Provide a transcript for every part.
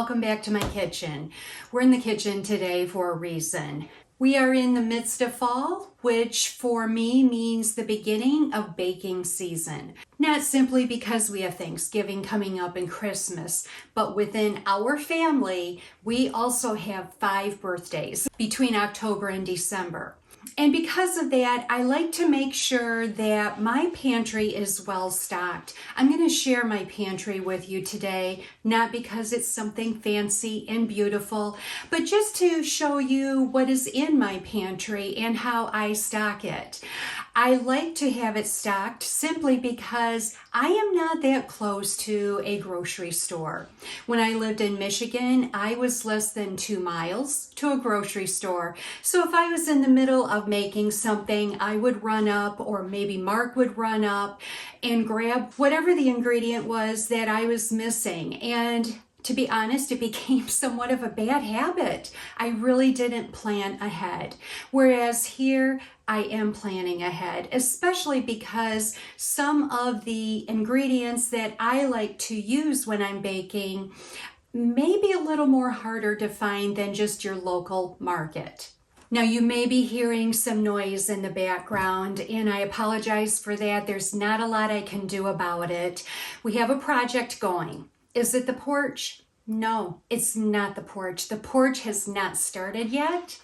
welcome back to my kitchen. We're in the kitchen today for a reason. We are in the midst of fall, which for me means the beginning of baking season. Not simply because we have Thanksgiving coming up and Christmas, but within our family, we also have 5 birthdays between October and December. And because of that, I like to make sure that my pantry is well stocked. I'm going to share my pantry with you today, not because it's something fancy and beautiful, but just to show you what is in my pantry and how I stock it. I like to have it stocked simply because I am not that close to a grocery store. When I lived in Michigan, I was less than 2 miles to a grocery store. So if I was in the middle of making something, I would run up, or maybe Mark would run up and grab whatever the ingredient was that I was missing. And to be honest, it became somewhat of a bad habit. I really didn't plan ahead. Whereas here, I am planning ahead, especially because some of the ingredients that I like to use when I'm baking may be a little more harder to find than just your local market. Now, you may be hearing some noise in the background, and I apologize for that. There's not a lot I can do about it. We have a project going. Is it the porch? No, it's not the porch. The porch has not started yet.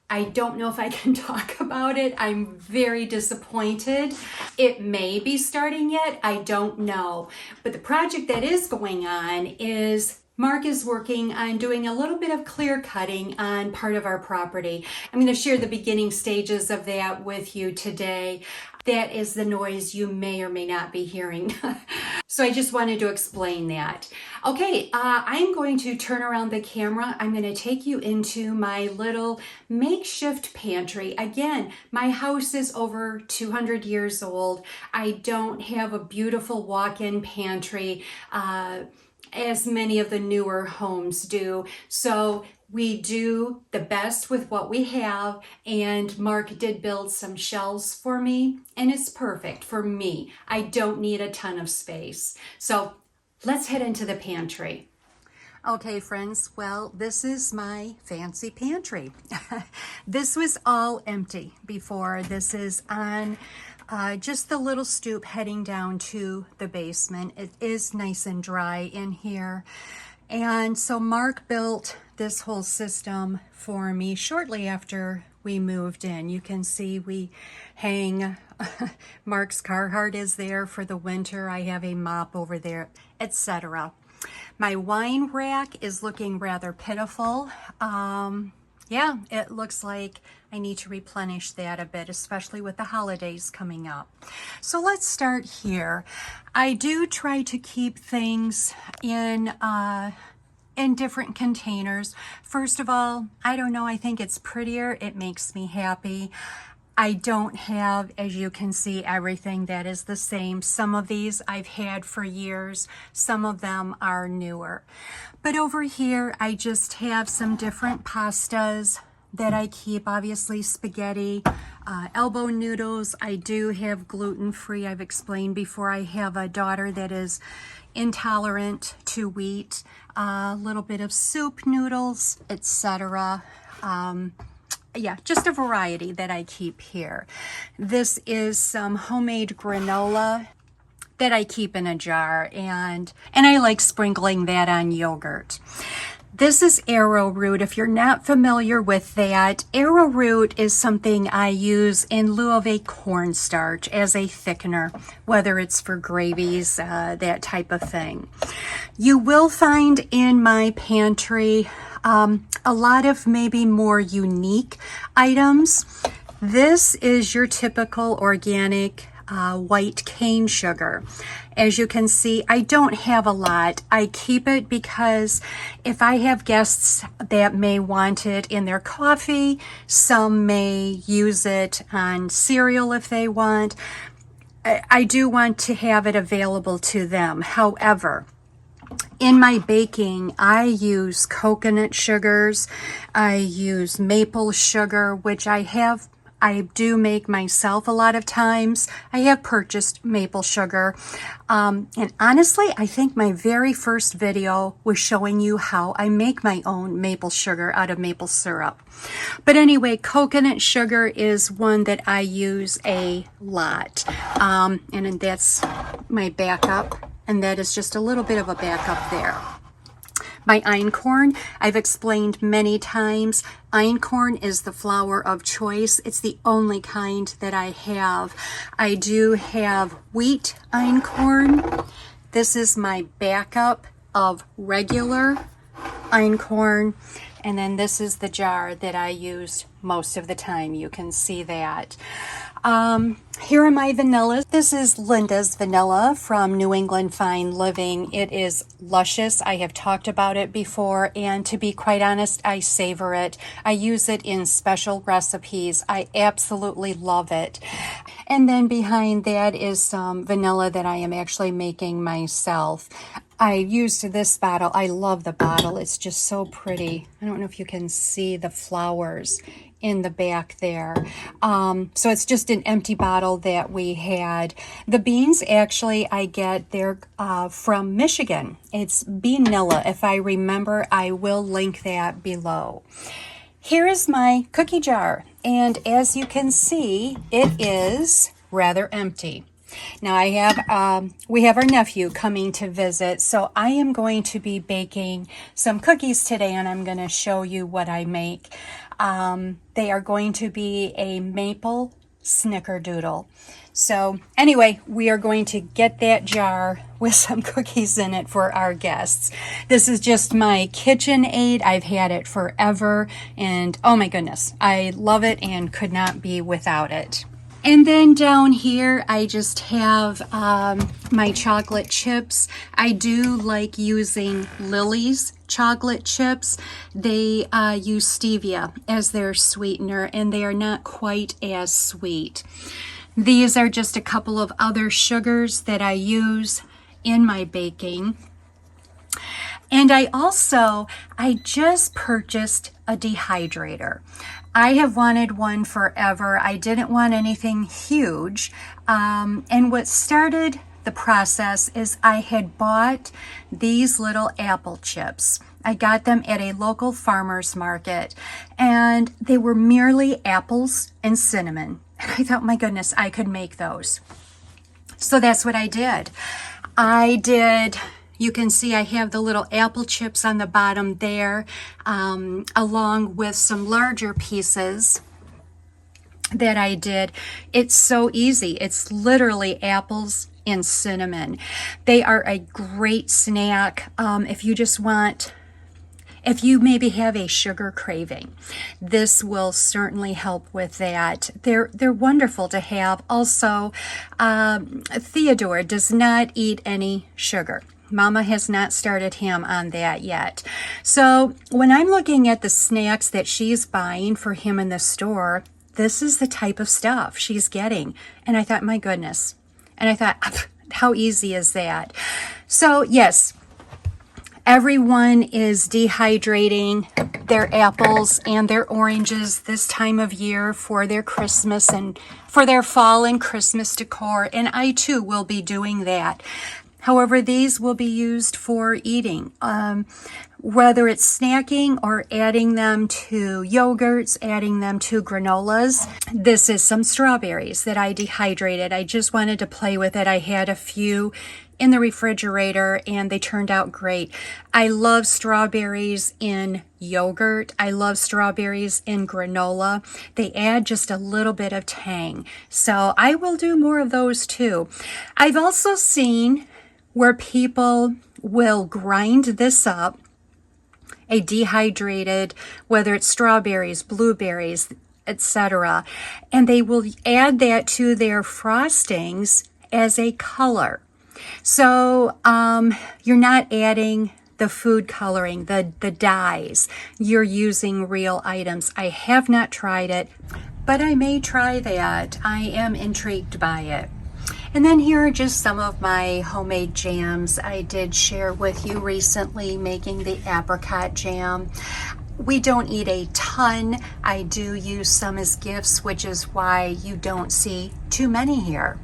I don't know if I can talk about it. I'm very disappointed. It may be starting yet. I don't know. But the project that is going on is Mark is working on doing a little bit of clear cutting on part of our property. I'm going to share the beginning stages of that with you today. That is the noise you may or may not be hearing. So I just wanted to explain that. Okay, I'm going to turn around the camera. I'm going to take you into my little makeshift pantry. Again, my house is over 200 years old. I don't have a beautiful walk-in pantry as many of the newer homes do. So we do the best with what we have, and Mark did build some shelves for me, and it's perfect for me. I don't need a ton of space. So let's head into the pantry. Okay, friends, well, this is my fancy pantry. This was all empty before. This is on just the little stoop heading down to the basement. It is nice and dry in here. And so Mark built this whole system for me shortly after we moved in. You can see we hang, Mark's Carhartt is there for the winter. I have a mop over there, etc. My wine rack is looking rather pitiful. Yeah, it looks like I need to replenish that a bit, especially with the holidays coming up. So let's start here. I do try to keep things in different containers. First of all, I don't know, I think it's prettier. It makes me happy. I don't have, as you can see, everything that is the same. Some of these I've had for years. Some of them are newer. But over here, I just have some different pastas that I keep. Obviously, spaghetti, elbow noodles. I do have gluten-free. I've explained before, I have a daughter that is intolerant to wheat. A little bit of soup noodles, etc. Yeah, just a variety that I keep here. This is some homemade granola that I keep in a jar, and I like sprinkling that on yogurt. This is arrowroot. If you're not familiar with that, arrowroot is something I use in lieu of a cornstarch as a thickener, whether it's for gravies, that type of thing. You will find in my pantry a lot of maybe more unique items. This is your typical organic white cane sugar. As you can see, I don't have a lot. I keep it because if I have guests that may want it in their coffee, some may use it on cereal if they want. I do want to have it available to them. However, in my baking, I use coconut sugars. I use maple sugar, which I have I do make myself a lot of times. I have purchased maple sugar. And honestly, I think my very first video was showing you how I make my own maple sugar out of maple syrup. But anyway, coconut sugar is one that I use a lot. And that's my backup. And that is just a little bit of a backup there. My einkorn, I've explained many times, einkorn is the flour of choice. It's the only kind that I have. I do have wheat einkorn. This is my backup of regular einkorn. And then this is the jar that I use most of the time. You can see that. Here are my vanillas. This is Linda's vanilla from New England Fine Living. It is luscious. I have talked about it before, and to be quite honest, I savor it. I use it in special recipes. I absolutely love it. And then behind that is some vanilla that I am actually making myself. I used this bottle. I love the bottle. It's just so pretty. I don't know if you can see the flowers in the back there. So it's just an empty bottle that we had. The beans, actually, I get, they're from Michigan. It's Beanilla. If I remember, I will link that below. Here is my cookie jar. And as you can see, it is rather empty. Now we have our nephew coming to visit, so I am going to be baking some cookies today, and I'm going to show you what I make. They are going to be a maple snickerdoodle. So anyway, we are going to get that jar with some cookies in it for our guests. This is just my kitchen aid. I've had it forever, and oh my goodness, I love it and could not be without it. And then down here, I just have my chocolate chips. I do like using Lily's chocolate chips. They use stevia as their sweetener, and they are not quite as sweet. These are just a couple of other sugars that I use in my baking. And I just purchased a dehydrator. I have wanted one forever. I didn't want anything huge. And what started the process is I had bought these little apple chips. I got them at a local farmer's market, and they were merely apples and cinnamon. And I thought, my goodness, I could make those. So that's what I did. You can see I have the little apple chips on the bottom there, along with some larger pieces that I did. It's so easy. It's literally apples and cinnamon. They are a great snack if you maybe have a sugar craving. This will certainly help with that. They're wonderful to have. Also, Theodore does not eat any sugar. Mama has not started him on that yet. So when I'm looking at the snacks that she's buying for him in the store, this is the type of stuff she's getting. And I thought, my goodness. And I thought, how easy is that? So yes, everyone is dehydrating their apples and their oranges this time of year for their Christmas and for their fall and Christmas decor. And I too will be doing that. However, these will be used for eating, whether it's snacking or adding them to yogurts, adding them to granolas. This is some strawberries that I dehydrated. I just wanted to play with it. I had a few in the refrigerator and they turned out great. I love strawberries in yogurt. I love strawberries in granola. They add just a little bit of tang. So I will do more of those too. I've also seen where people will grind this up, a dehydrated, whether it's strawberries, blueberries, etc., and they will add that to their frostings as a color. So you're not adding the food coloring, the dyes. You're using real items. I have not tried it, but I may try that. I am intrigued by it. And then here are just some of my homemade jams. I did share with you recently making the apricot jam. We don't eat a ton. I do use some as gifts, which is why you don't see too many here.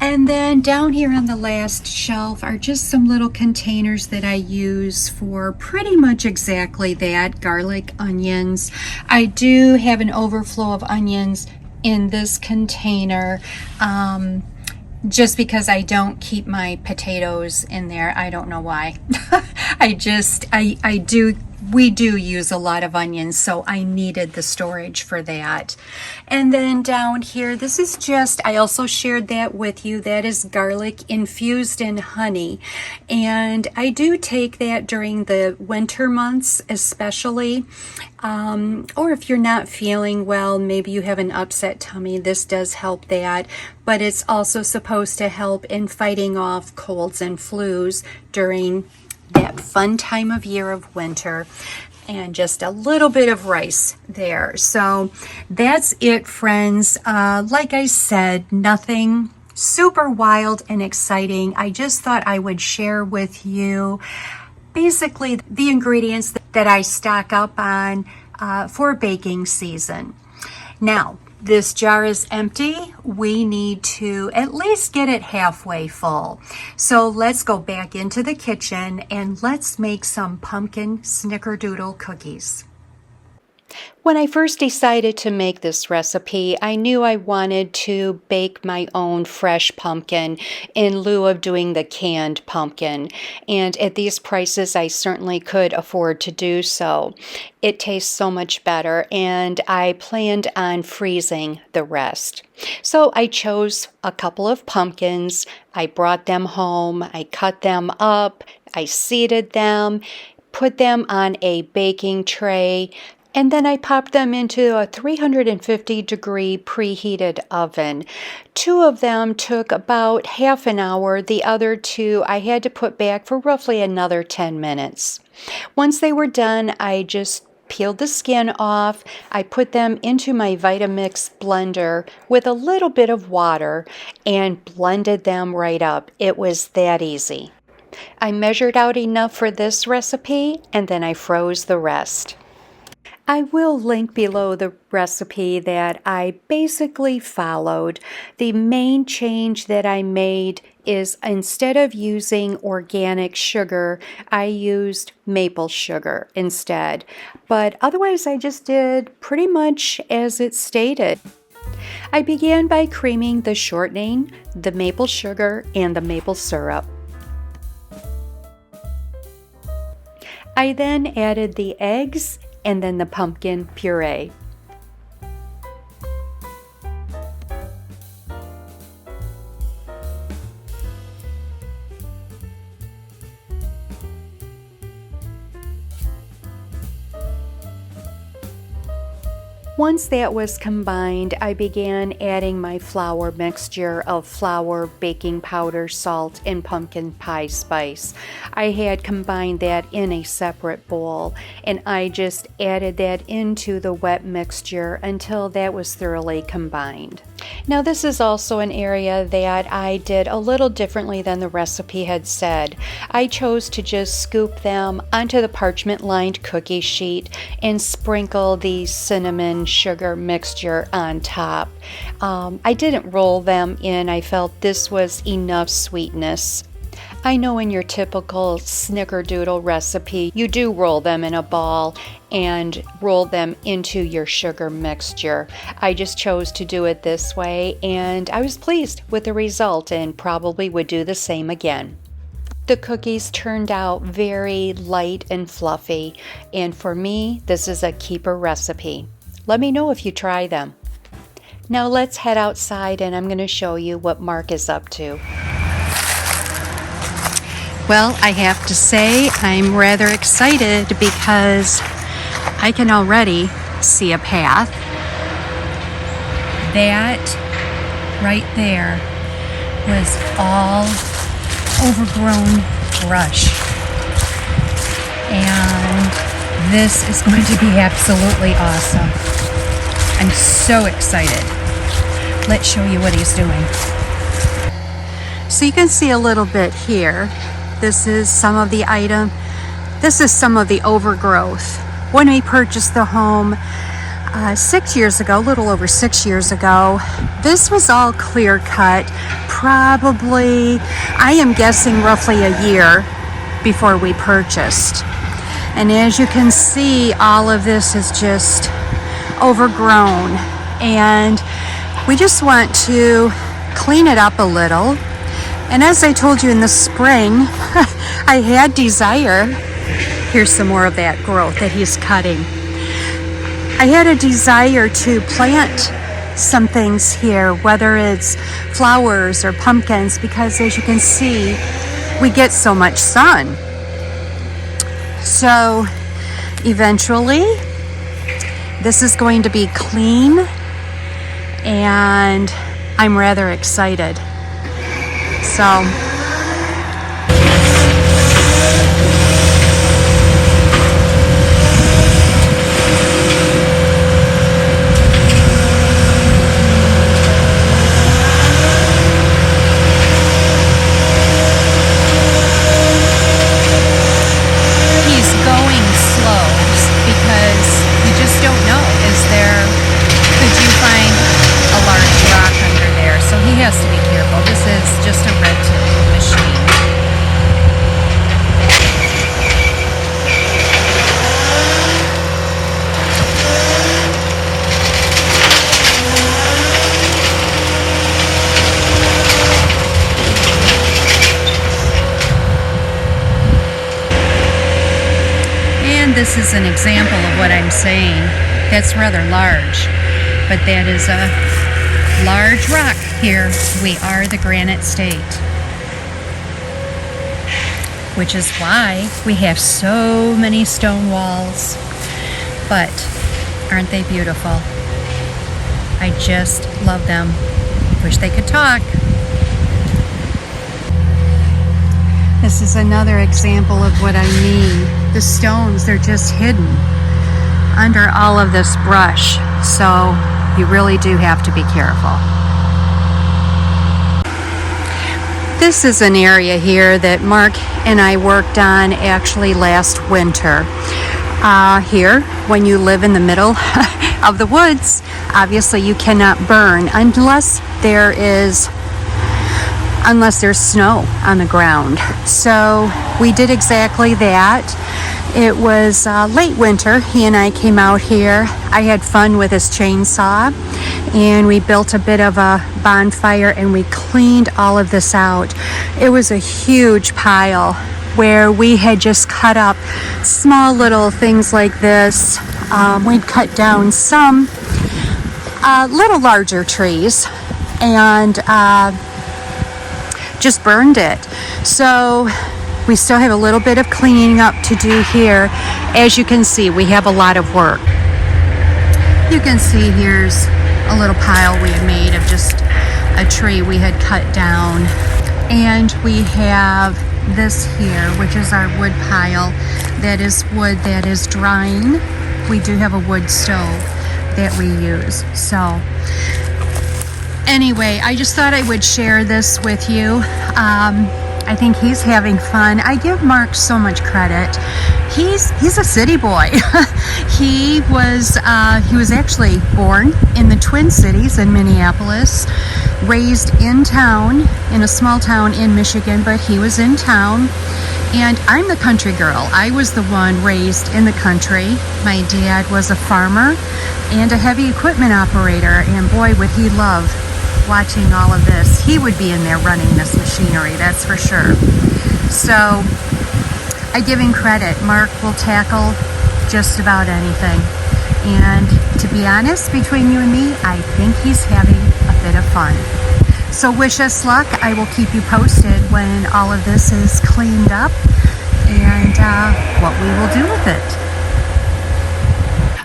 And then down here on the last shelf are just some little containers that I use for pretty much exactly that, garlic, onions. I do have an overflow of onions in this container, just because I don't keep my potatoes in there. I don't know why. We do use a lot of onions, so I needed the storage for that. And then down here, this is just, I also shared that with you, that is garlic infused in honey. And I do take that during the winter months especially. Or if you're not feeling well, maybe you have an upset tummy, this does help that. But it's also supposed to help in fighting off colds and flus during that fun time of year of winter. And just a little bit of rice there. So that's it, friends. Like I said, nothing super wild and exciting. I just thought I would share with you basically the ingredients that I stock up on for baking season. Now, this jar is empty. We need to at least get it halfway full. So let's go back into the kitchen and let's make some pumpkin snickerdoodle cookies. When I first decided to make this recipe, I knew I wanted to bake my own fresh pumpkin in lieu of doing the canned pumpkin. And at these prices, I certainly could afford to do so. It tastes so much better, and I planned on freezing the rest. So I chose a couple of pumpkins. I brought them home. I cut them up. I seeded them, put them on a baking tray, and then I popped them into a 350-degree preheated oven. 2 of them took about half an hour. The other 2 I had to put back for roughly another 10 minutes. Once they were done, I just peeled the skin off. I put them into my Vitamix blender with a little bit of water and blended them right up. It was that easy. I measured out enough for this recipe, and then I froze the rest. I will link below the recipe that I basically followed. The main change that I made is instead of using organic sugar, I used maple sugar instead. But otherwise, I just did pretty much as it stated. I began by creaming the shortening, the maple sugar, and the maple syrup. I then added the eggs and then the pumpkin puree. Once that was combined, I began adding my flour mixture of flour, baking powder, salt, and pumpkin pie spice. I had combined that in a separate bowl, and I just added that into the wet mixture until that was thoroughly combined. Now, this is also an area that I did a little differently than the recipe had said. I chose to just scoop them onto the parchment-lined cookie sheet and sprinkle the cinnamon sugar mixture on top. I didn't roll them in. I felt this was enough sweetness. I know in your typical snickerdoodle recipe, you do roll them in a ball and roll them into your sugar mixture. I just chose to do it this way, and I was pleased with the result and probably would do the same again. The cookies turned out very light and fluffy, and for me, this is a keeper recipe. Let me know if you try them. Now let's head outside and I'm going to show you what Mark is up to. Well, I have to say I'm rather excited because I can already see a path. That right there was all overgrown brush. And this is going to be absolutely awesome. I'm so excited. Let's show you what he's doing. So you can see a little bit here. This is some of the overgrowth when we purchased the home 6 years ago, a little over 6 years ago. This was all clear cut, probably, I am guessing roughly a year before we purchased. And as you can see, all of this is just overgrown, and we just want to clean it up a little. And as I told you in the spring, I had desire. Here's some more of that growth that he's cutting. I had a desire to plant some things here, whether it's flowers or pumpkins, because as you can see, we get so much sun. So eventually, this is going to be clean, and I'm rather excited. So this is an example of what I'm saying. That's rather large, but that is a large rock here. We are the granite state, which is why we have so many stone walls. But aren't they beautiful? I just love them. Wish they could talk. This is another example of what I mean. The stones, they're just hidden under all of this brush. So you really do have to be careful. This is an area here that Mark and I worked on actually last winter. Here, when you live in the middle of the woods, obviously you cannot burn unless there's snow on the ground. So we did exactly that. It was late winter. He and I came out here. I had fun with his chainsaw, and we built a bit of a bonfire, and we cleaned all of this out. It was a huge pile where we had just cut up small little things like this. We'd cut down some little larger trees and just burned it. So we still have a little bit of cleaning up to do here. As you can see, we have a lot of work. You can see here's a little pile we had made of just a tree we had cut down. And we have this here, which is our wood pile. That is wood that is drying. We do have a wood stove that we use. So anyway, I just thought I would share this with you. I think he's having fun. I give Mark so much credit. He's a city boy. He was actually born in the Twin Cities in Minneapolis, raised in town, in a small town in Michigan, but he was in town. And I'm the country girl. I was the one raised in the country. My dad was a farmer and a heavy equipment operator, and boy, would he love watching all of this. He would be in there running this machinery, that's for sure. So I give him credit. Mark will tackle just about anything. And to be honest, between you and me, I think he's having a bit of fun. So wish us luck. I will keep you posted when all of this is cleaned up and what we will do with it.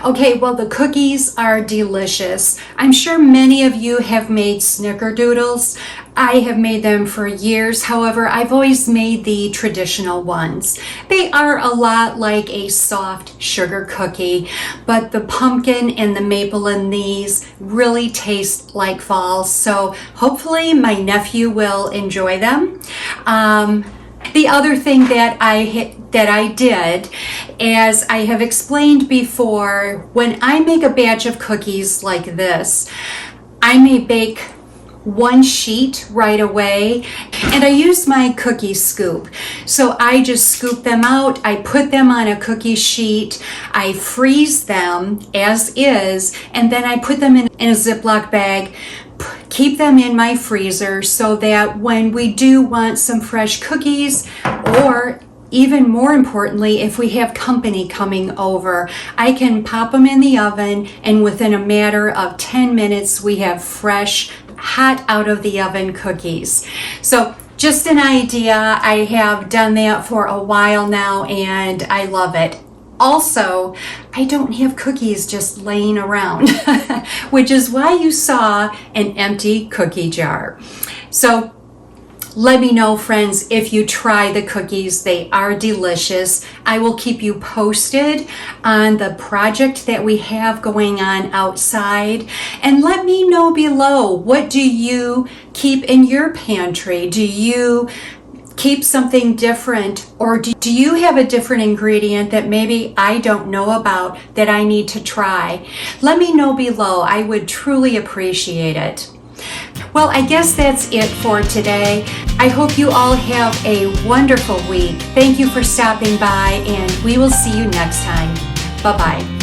Okay, well, the cookies are delicious. I'm sure many of you have made Snickerdoodles. I have made them for years. However, I've always made the traditional ones. They are a lot like a soft sugar cookie, but the pumpkin and the maple in these really taste like fall. So hopefully my nephew will enjoy them. The other thing that I did, as I have explained before, when I make a batch of cookies like this, I may bake one sheet right away, and I use my cookie scoop. So I just scoop them out, I put them on a cookie sheet, I freeze them as is, and then I put them in a Ziploc bag, keep them in my freezer so that when we do want some fresh cookies, or even more importantly, if we have company coming over, I can pop them in the oven, and within a matter of 10 minutes, we have fresh, hot out of the oven cookies. So just an idea. I have done that for a while now, and I love it. Also, I don't have cookies just laying around, which is why you saw an empty cookie jar. So let me know, friends, if you try the cookies. They are delicious. I will keep you posted on the project that we have going on outside. And let me know below, what do you keep in your pantry? Do you keep something different, or do you have a different ingredient that maybe I don't know about that I need to try? Let me know below. I would truly appreciate it. Well, I guess that's it for today. I hope you all have a wonderful week. Thank you for stopping by, and we will see you next time. Bye-bye.